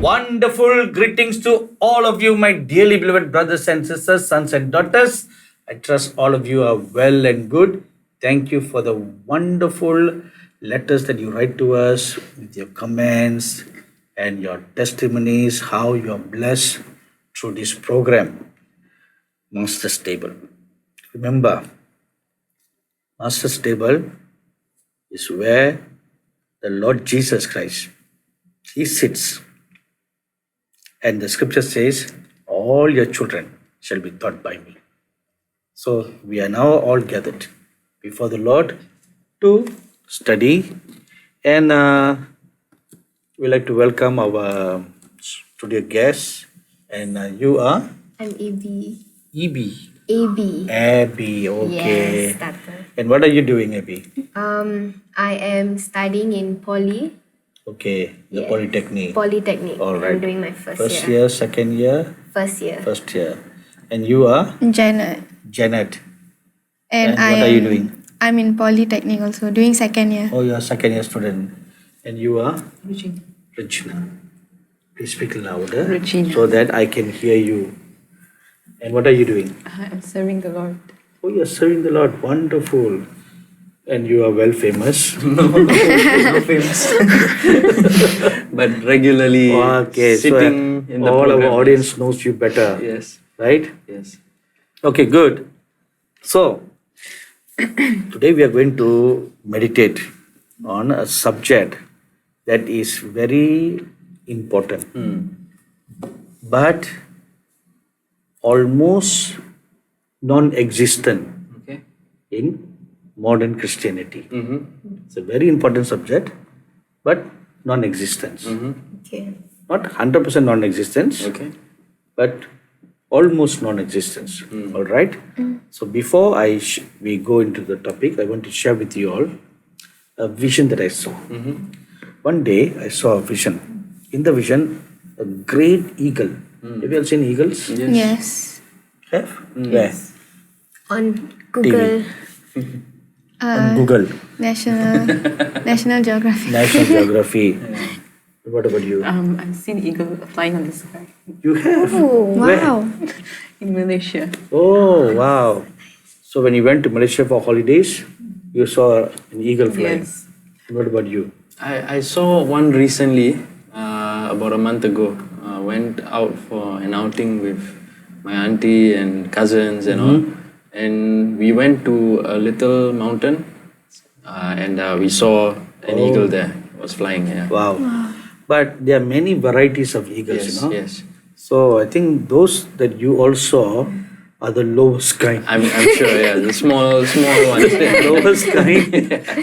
Wonderful greetings to all of you, my dearly beloved brothers and sisters, sons and daughters. I trust all of you are well and good. Thank you for the wonderful letters that you write to us with your comments and your testimonies, how you are blessed through this program, Master's Table. Remember, Master's Table is where the Lord Jesus Christ, He sits. And the scripture says, all your children shall be taught by me. So we are now all gathered before the Lord to study. And we like to welcome our studio guests. And you are? I'm AB. EB. AB. Abby, okay. Yes, Tata. And what are you doing, Abby? I am studying in Poly. Okay, the Yes. Polytechnic. Polytechnic. All right. I'm doing my first First year. year, second year? First year. First year. And you are? Janet. Janet. And what are you doing? I'm in Polytechnic also, doing second year. Oh, you're a second year student. And you are? Regina. Regina. Please speak louder Regina. so that I can hear you. And what are you doing? I'm serving the Lord. Oh, you're serving the Lord. Wonderful. And you are well famous. No famous. But regularly Okay, sitting so in the all program. our audience knows you better. Yes, Right? yes. Okay, good. So, today we are going to meditate on a subject that is very important, but almost non-existent Okay. in modern Christianity. Mm-hmm. It's a very important subject, but non-existence. Okay. Not 100% non-existence, Okay. but almost non-existence. All right. So before we go into the topic, I want to share with you all a vision that I saw. One day I saw a vision. In the vision, a great eagle. Have you all seen eagles? Yes. Have? Where? On Google. On Google. National Geography. National Geography. What about you? I've seen eagle flying on the sky You have? Oh, Where? Wow. in Malaysia. Oh, wow. So when you went to Malaysia for holidays, you saw an eagle flying. Yes. What about you? I saw one recently, about a month ago. Went out for an outing with my auntie and cousins and all. And we went to a little mountain and we saw an eagle there. It was flying, yeah. Wow. But there are many varieties of eagles, Yes, you know. yes. So I think those that you all saw are the lowest kind. I'm sure, yeah. The small ones. Lowest kind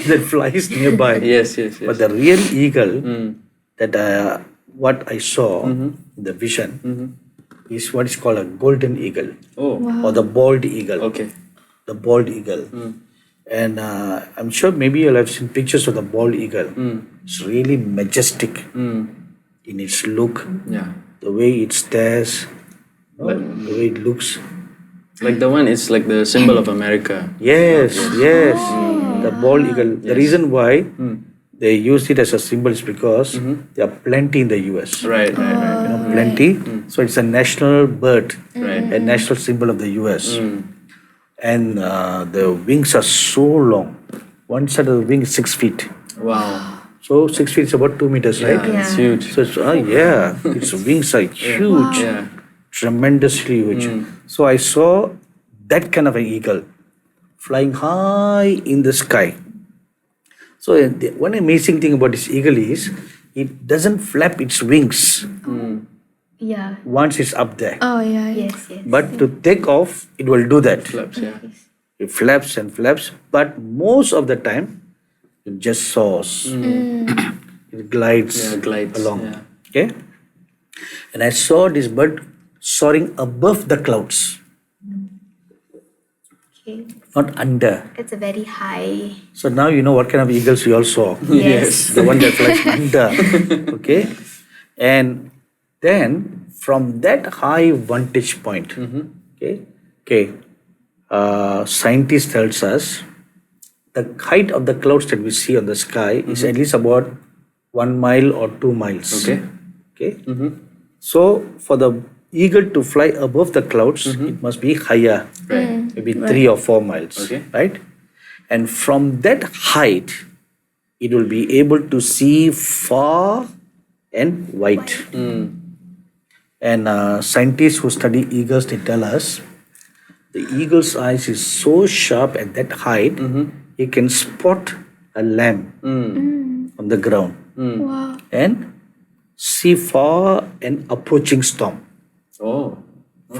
that flies nearby. Yes, yes, yes. But the real eagle that what I saw in the vision is what is called a golden eagle Oh, or the bald eagle. okay. The bald eagle. And I'm sure maybe you'll have seen pictures of the bald eagle. It's really majestic in its look, Yeah. the way it stares, the way it looks. Like the one, it's like the symbol of America. Yes, yes. The bald eagle. The reason why they use it as a symbol is because there are plenty in the US. Right, right, right. You know, plenty. So it's a national bird, Right. a national symbol of the US. And the wings are so long. One side of the wing is 6 feet. Wow. So 6 feet is about 2 meters, right? Yeah, it's Yeah. huge. So it's, its wings are huge, Yeah. tremendously huge. So I saw that kind of an eagle flying high in the sky. So one amazing thing about this eagle is it doesn't flap its wings Yeah. once it's up there. Oh, yeah. Yes, yes. But to take off, it will do that. Flaps, yeah. It flaps and flaps, but most of the time, It just soars. It glides, Yeah, glides, along. yeah. Okay. And I saw this bird soaring above the clouds, Okay. not under. It's a very high. So now you know what kind of eagles we all saw. Yes. The one that flies under. Okay. And then from that high vantage point, scientist tells us the height of the clouds that we see on the sky is at least about 1 mile or 2 miles. Okay. Okay. So for the eagle to fly above the clouds, it must be higher, Right. maybe 3 or 4 miles. Okay. Right. And from that height, it will be able to see far and wide. And scientists who study eagles, they tell us the eagle's eyes is so sharp at that height, it can spot a lamb on the ground Wow. and see far an approaching storm Oh,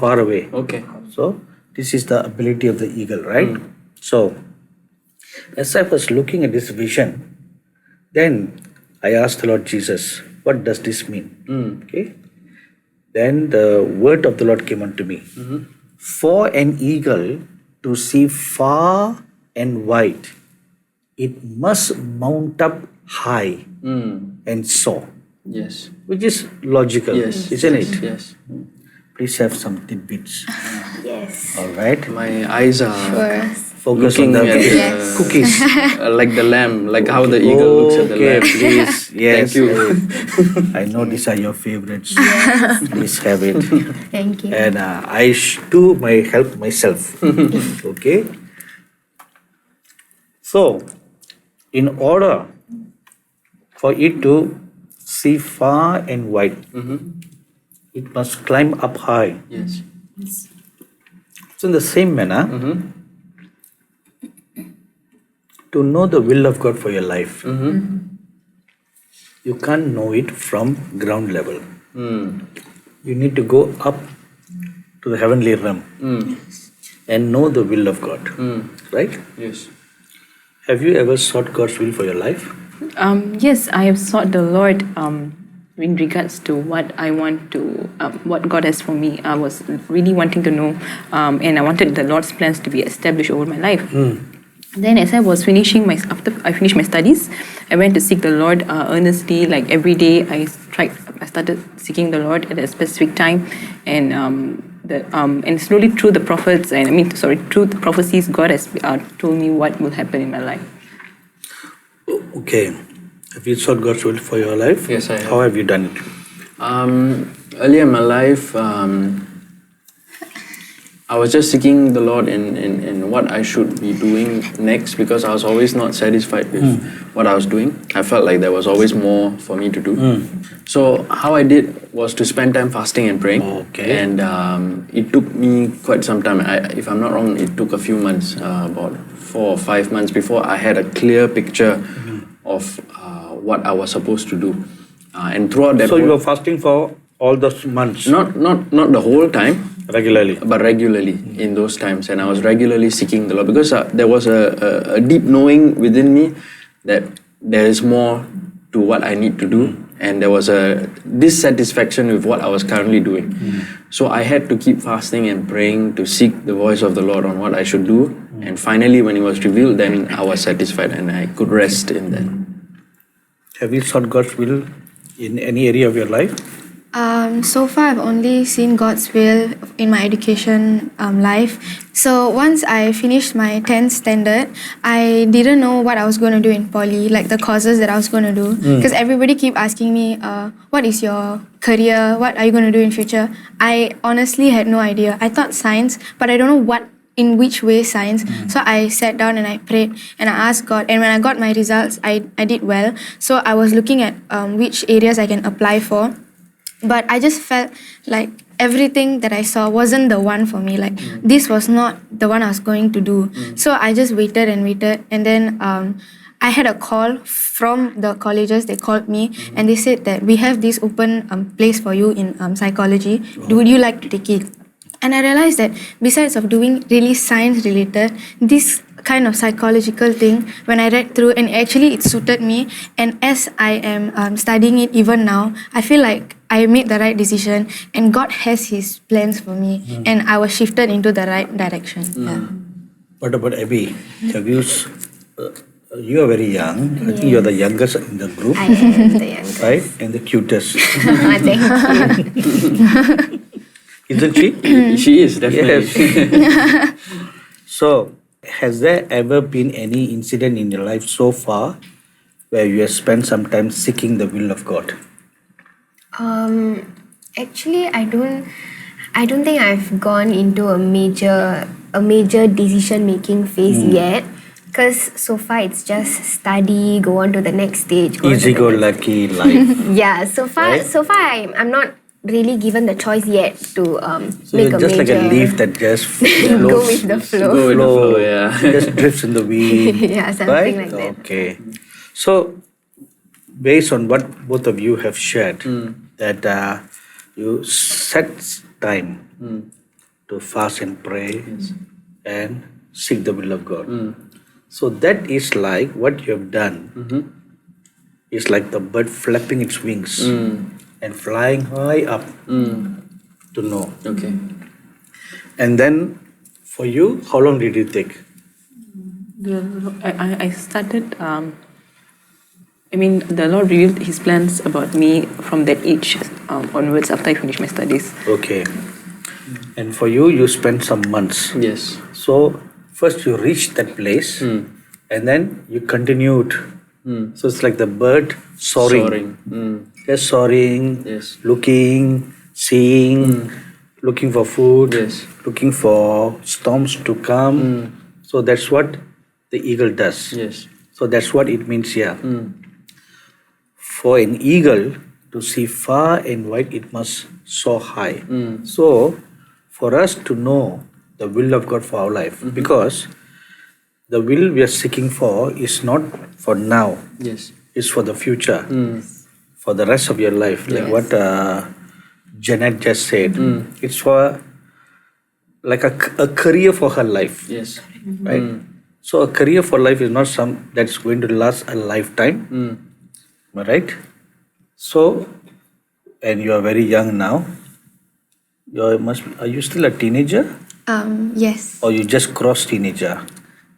far away. okay. So this is the ability of the eagle, right? So as I was looking at this vision, then I asked the Lord Jesus, what does this mean? Okay. Then the word of the Lord came unto me. For an eagle to see far and wide, it must mount up high and soar, Yes. which is logical, Yes. isn't yes, it? Yes. Please have some tidbits. Yes. All right. My eyes are Sure. Focus looking on the at Yes. cookies. like the lamb, like how the eagle looks at the Okay, lamb. please. Yes. Thank you. I know these are your favorites. Please have it. Thank you. And I too may help myself. Okay. So, in order for it to see far and wide, it must climb up high. Yes. So, in the same manner, to know the will of God for your life, you can't know it from ground level. You need to go up to the heavenly realm and know the will of God. Right? Yes. Have you ever sought God's will for your life? Yes, I have sought the Lord in regards to what I want to, what God has for me. I was really wanting to know, and I wanted the Lord's plans to be established over my life. Then, as I was finishing after I finished my studies, I went to seek the Lord earnestly. Like every day, I started seeking the Lord at a specific time, and and slowly through the prophets, through the prophecies, God has told me what will happen in my life. Okay. Have you sought God's will for your life? Yes, I have. How have you done it? Earlier in my life, I was just seeking the Lord in what I should be doing next, because I was always not satisfied with what I was doing. I felt like there was always more for me to do. So how I did was to spend time fasting and praying. Okay. And it took me quite some time. If I'm not wrong, it took a few months, about 4 or 5 months before I had a clear picture of what I was supposed to do. And throughout that So you whole- were fasting for all those months not the whole time, regularly. but regularly in those times, and I was regularly seeking the Lord, because there was a deep knowing within me that there is more to what I need to do, and there was a dissatisfaction with what I was currently doing. So I had to keep fasting and praying to seek the voice of the Lord on what I should do, and finally when it was revealed, then I was satisfied and I could rest in that. Have you sought God's will in any area of your life? So far, I've only seen God's will in my education life. So once I finished my 10th standard, I didn't know what I was going to do in poly, like the courses that I was going to do. Because everybody keep asking me, what is your career? What are you going to do in future? I honestly had no idea. I thought science, but I don't know in which way science. So I sat down and I prayed and I asked God. And when I got my results, I did well. So I was looking at which areas I can apply for. But I just felt like everything that I saw wasn't the one for me. Like this was not the one I was going to do. So I just waited and waited. And then I had a call from the colleges. They called me and they said that we have this open place for you in psychology. Would you like to take it? And I realized that besides of doing really science related, this kind of psychological thing when I read through, and actually it suited me. And as I am studying it even now, I feel like I made the right decision, and God has His plans for me, and I was shifted into the right direction. Yeah. What about Abby? Have you? You are very young. I think you are the youngest in the group, I am the youngest. right? And the cutest, Thank you. isn't she? She is definitely. Yes. So, has there ever been any incident in your life so far where you have spent some time seeking the will of God? Actually, I don't think I've gone into a major decision making phase yet. Because so far it's just study, go on to the next stage. Easy-go-lucky life. Yeah, so far Right. I'm not really given the choice yet to So make you're a just major. like a leaf that just Go floats, with the flow. Go with the flow, yeah. just drifts in the wind. Yeah, something right? like that. Okay. So, based on what both of you have shared, that you set time to fast and pray and seek the will of God. So that is like what you have done. Is like the bird flapping its wings and flying high up to know. Okay. And then, for you, how long did it take? I started. I mean, the Lord revealed His plans about me from that age onwards after I finished my studies. Okay. And for you, you spent some months. Yes. So first you reached that place, and then you continued. So it's like the bird soaring. Just soaring, Yes. looking, seeing, looking for food, Yes. looking for storms to come. So that's what the eagle does. Yes. So that's what it means here. For an eagle to see far and wide, it must soar high. So for us to know the will of God for our life, because the will we are seeking for is not for now, Yes. it's for the future, for the rest of your life. Like what Janet just said, it's for like a career for her life, Yes. right? So a career for life is not some that's going to last a lifetime, am I right? So, and you are very young now. Are you still a teenager, Yes. or you just crossed teenager?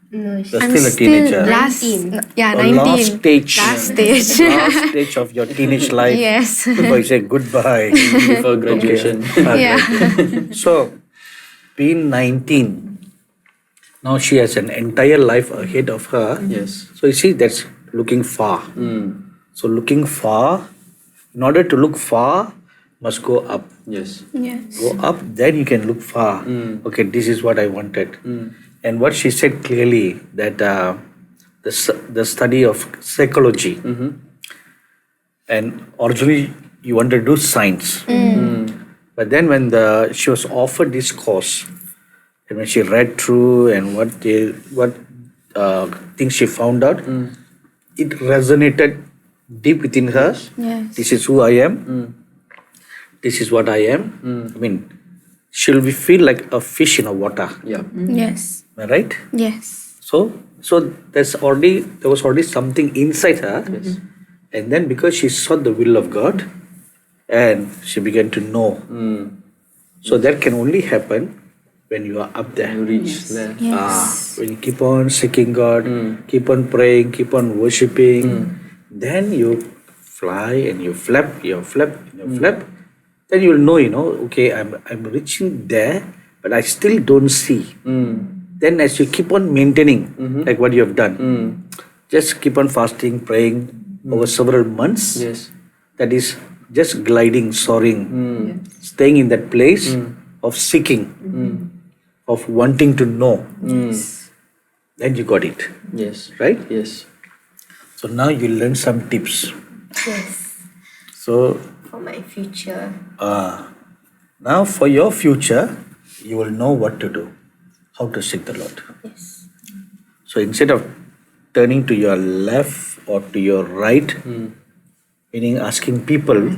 No, You're I'm still a teenager. last, 19. yeah, Or 19. last stage. Last stage. Last stage of your teenage life. Yes. Before you say goodbye. Before graduation. Yeah. So, being 19, now she has an entire life ahead of her. Yes. So you see, that's looking far. So looking far, in order to look far, must go up. Yes. Yes. Go up, then you can look far. Okay, this is what I wanted. And what she said clearly, that the study of psychology, and originally you wanted to do science, but then when she was offered this course, and when she read through and what things she found out, it resonated deep within her. Yes. This is who I am. This is what I am. I mean, she'll feel like a fish in a water. Yeah. Yes. Am I right? Yes. So there was already something inside her. Yes. And then because she saw the will of God, and she began to know. So that can only happen when you are up there. You reach there. Yes. When you keep on seeking God, keep on praying, keep on worshipping, then you fly and you flap, you flap, you flap. Then you'll know, okay, I'm reaching there, but I still don't see. Then as you keep on maintaining, like what you have done, just keep on fasting, praying over several months. Yes. That is just gliding, soaring, staying in that place of seeking, of wanting to know. Then you got it, Yes. right? Yes. So now you learn some tips. Yes, So for my future. now for your future, you will know what to do, how to seek the Lord. Yes. So instead of turning to your left or to your right, meaning asking people,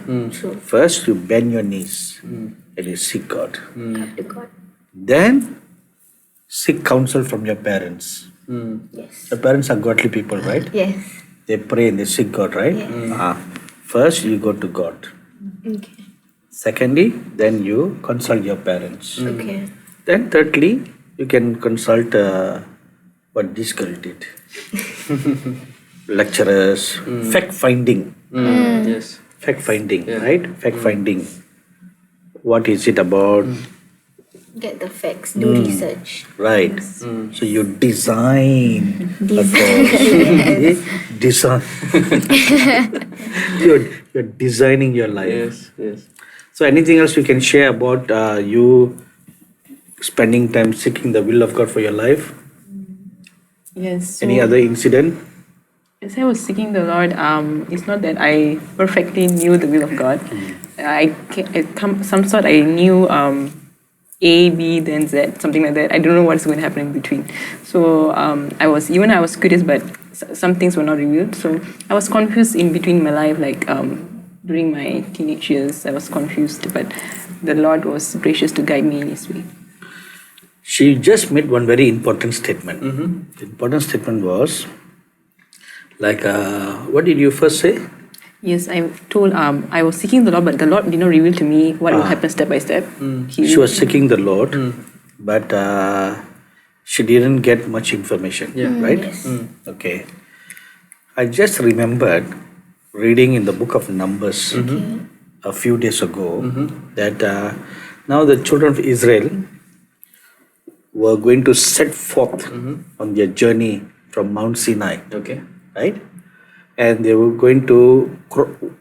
first you bend your knees and you seek God. Up to God. Then seek counsel from your parents. Yes. Your parents are godly people, right? Yes. They pray and they seek God, right? First, you go to God. Okay. Secondly, then you consult your parents. Okay. Then, thirdly, you can consult what this girl did. Lecturers, fact finding. Yes. Fact finding, Yeah. right? Fact finding. What is it about? Get the facts. Do research. Right. So you design. Design. Design. you're designing your life. Yes. Yes. So anything else you can share about you spending time seeking the will of God for your life? Yes. So Any other incident? as I was seeking the Lord, it's not that I perfectly knew the will of God. I knew A, B, then Z, something like that. I don't know what's going to happen in between. So I was curious, but some things were not revealed. So I was confused in between my life, like during my teenage years, I was confused, but the Lord was gracious to guide me in His way. She just made one very important statement. The important statement was like, what did you first say? Yes, I told I was seeking the Lord, but the Lord did not reveal to me what will happen step by step. She was seeking the Lord, but she didn't get much information, right? Yes. Okay. I just remembered reading in the book of Numbers a few days ago that now the children of Israel were going to set forth on their journey from Mount Sinai, Okay. right? And they were going to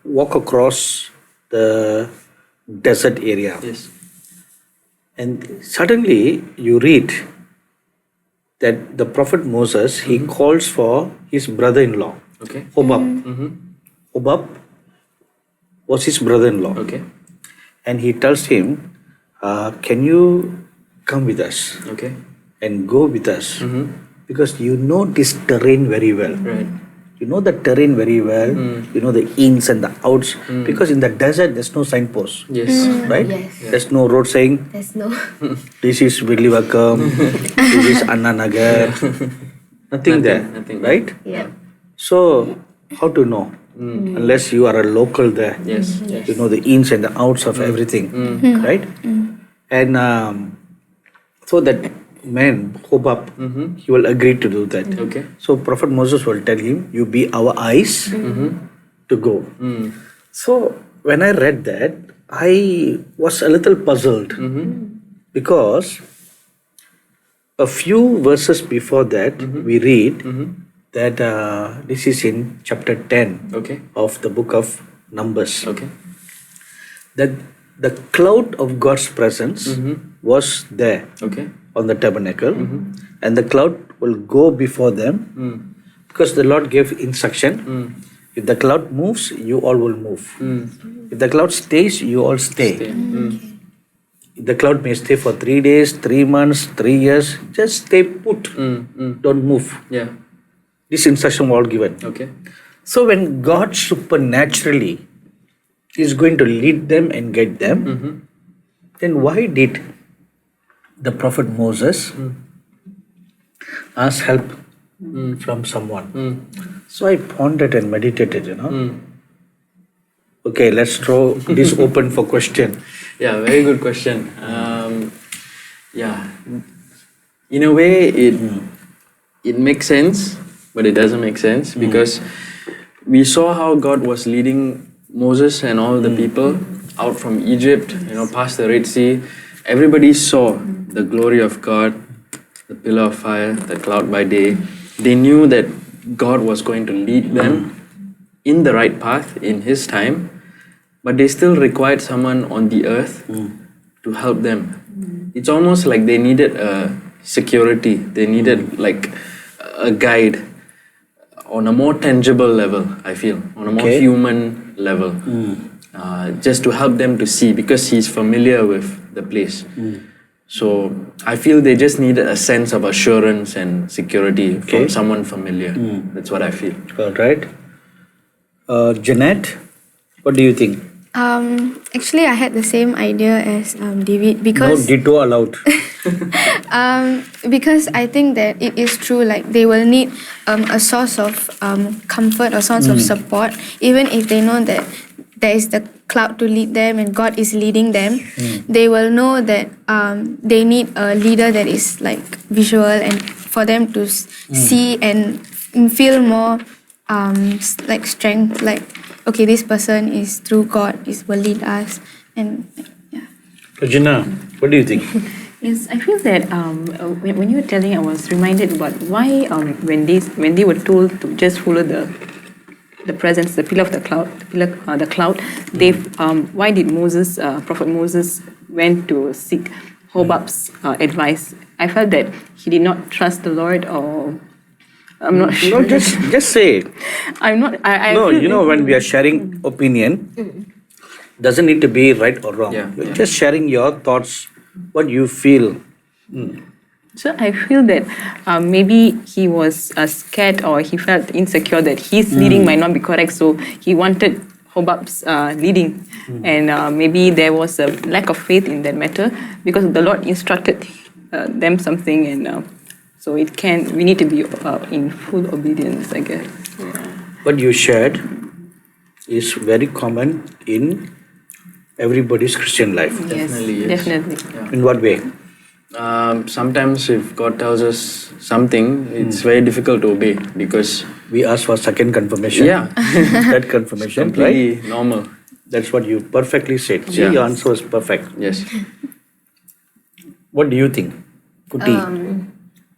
walk across the desert area. Yes. And suddenly you read that the prophet Moses, he calls for his brother-in-law, Okay. Hobab. Hobab was his brother-in-law. Okay. And he tells him, can you come with us Okay. and go with us? Because you know this terrain very well. Right. You know the terrain very well. You know the ins and the outs. Because in the desert, there's no signpost. Yes. Right? Yes. There's no road saying, There's no. this is Villivakam, this is Anna Nagar. Nothing there. nothing. Right? Yeah. So, how to know? Unless you are a local there. Yes. You know the ins and the outs of everything. Right? And so that man, Hobab, he will agree to do that. Okay. So Prophet Moses will tell him, you be our eyes to go. So when I read that, I was a little puzzled because a few verses before that we read that this is in chapter 10 Okay. of the book of Numbers. Okay. That the cloud of God's presence was there Okay. on the tabernacle, and the cloud will go before them because the Lord gave instruction. If the cloud moves, you all will move. If the cloud stays, you all stay. The cloud may stay for 3 days, 3 months, 3 years. Just stay put. Don't move. Yeah. This instruction was all given. Okay. So when God supernaturally is going to lead them and guide them, then why did the prophet Moses ask help from someone? So I pondered and meditated, Okay, let's throw this open for question. Yeah, very good question. Yeah, in a way, it makes sense, but it doesn't make sense because we saw how God was leading Moses and all the people out from Egypt, past the Red Sea. Everybody saw the glory of God, the pillar of fire, the cloud by day. They knew that God was going to lead them in the right path in His time, but they still required someone on the earth to help them. It's almost like they needed a security. They needed like a guide on a more tangible level, I feel, on a more human level, just to help them to see because He's familiar with the place. So I feel they just needed a sense of assurance and security from someone familiar. That's what I feel. All right. Jeanette, what do you think? Actually, I had the same idea as David No because ditto allowed. because I think that it is true. Like they will need a source of comfort or source of support, even if they know that there is the cloud to lead them and God is leading them. They will know that they need a leader that is like visual and for them to see and feel more like strength. Like okay, this person is through God, is will lead us, and yeah. Regina, what do you think? Yes, I feel that when you were telling, I was reminded about why when they were told to just follow the presence, the pillar of the cloud, the cloud, they why did Moses, Prophet Moses, went to seek Hobab's advice? I felt that he did not trust the Lord, or I'm not sure. No, just say. I'm not. I No, feel when we are sharing opinion, doesn't need to be right or wrong. Yeah, You're yeah. just sharing your thoughts, what you feel. So I feel that maybe he was scared or he felt insecure that his leading might not be correct, so he wanted Hobab's leading, and maybe there was a lack of faith in that matter because the Lord instructed them something, and so we need to be in full obedience, I guess. What you shared is very common in everybody's Christian life. Definitely, yes. Definitely. In what way? Sometimes if God tells us something, it's very difficult to obey because We ask for second confirmation. Yeah. That confirmation, right? completely normal. That's what you perfectly said. See, Yeah. your answer was perfect. Yes. What do you think? Kuti.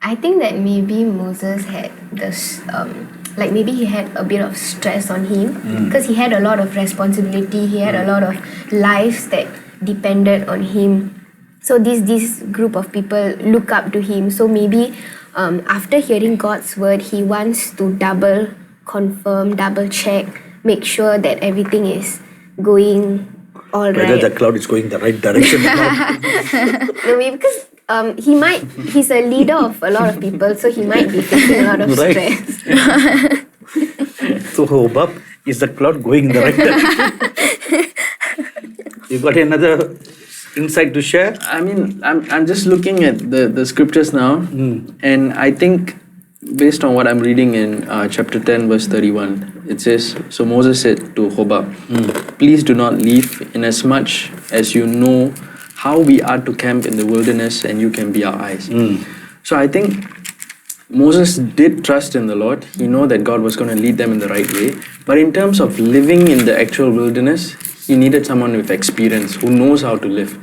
I think that maybe Moses had this, like maybe he had a bit of stress on him because he had a lot of responsibility. He had a lot of lives that depended on him. So this group of people look up to him. So maybe after hearing God's word, he wants to double confirm, double check, make sure that everything is going all Whether right. the cloud is going the right direction or not. No, maybe because he's a leader of a lot of people, so he might be facing a lot of Right. stress. So, Hobab, is the cloud going in the right direction? You got another insight to share? I mean, I'm just looking at the scriptures now, and I think based on what I'm reading in chapter 10, verse 31, it says, so Moses said to Hobab, please do not leave, inasmuch as you know how we are to camp in the wilderness and you can be our eyes. So I think Moses did trust in the Lord. He knew that God was going to lead them in the right way. But in terms of living in the actual wilderness, he needed someone with experience who knows how to live.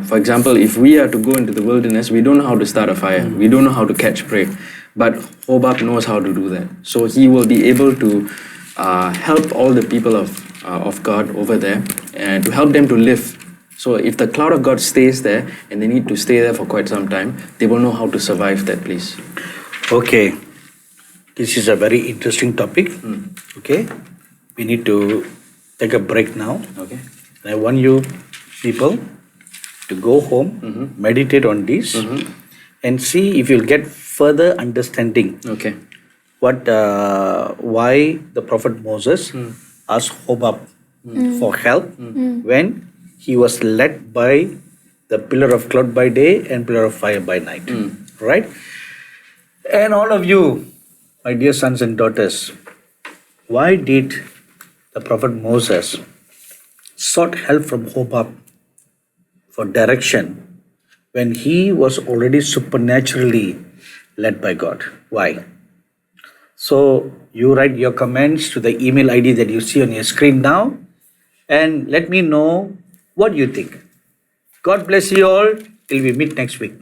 For example, if we are to go into the wilderness, we don't know how to start a fire. We don't know how to catch prey. But Hobab knows how to do that. So he will be able to help all the people of God over there and to help them to live. So if the cloud of God stays there and they need to stay there for quite some time, they will know how to survive that place. Okay. This is a very interesting topic. Okay. We need to take a break now. Okay. I want you people to go home, meditate on this, and see if you'll get further understanding Okay. why the prophet Moses asked Hobab for help when he was led by the pillar of cloud by day and pillar of fire by night. Right? And all of you, my dear sons and daughters, why did the prophet Moses sought help from Hobab for direction when he was already supernaturally led by God? Why? So you write your comments to the email ID that you see on your screen now and let me know what you think. God bless you all till we meet next week.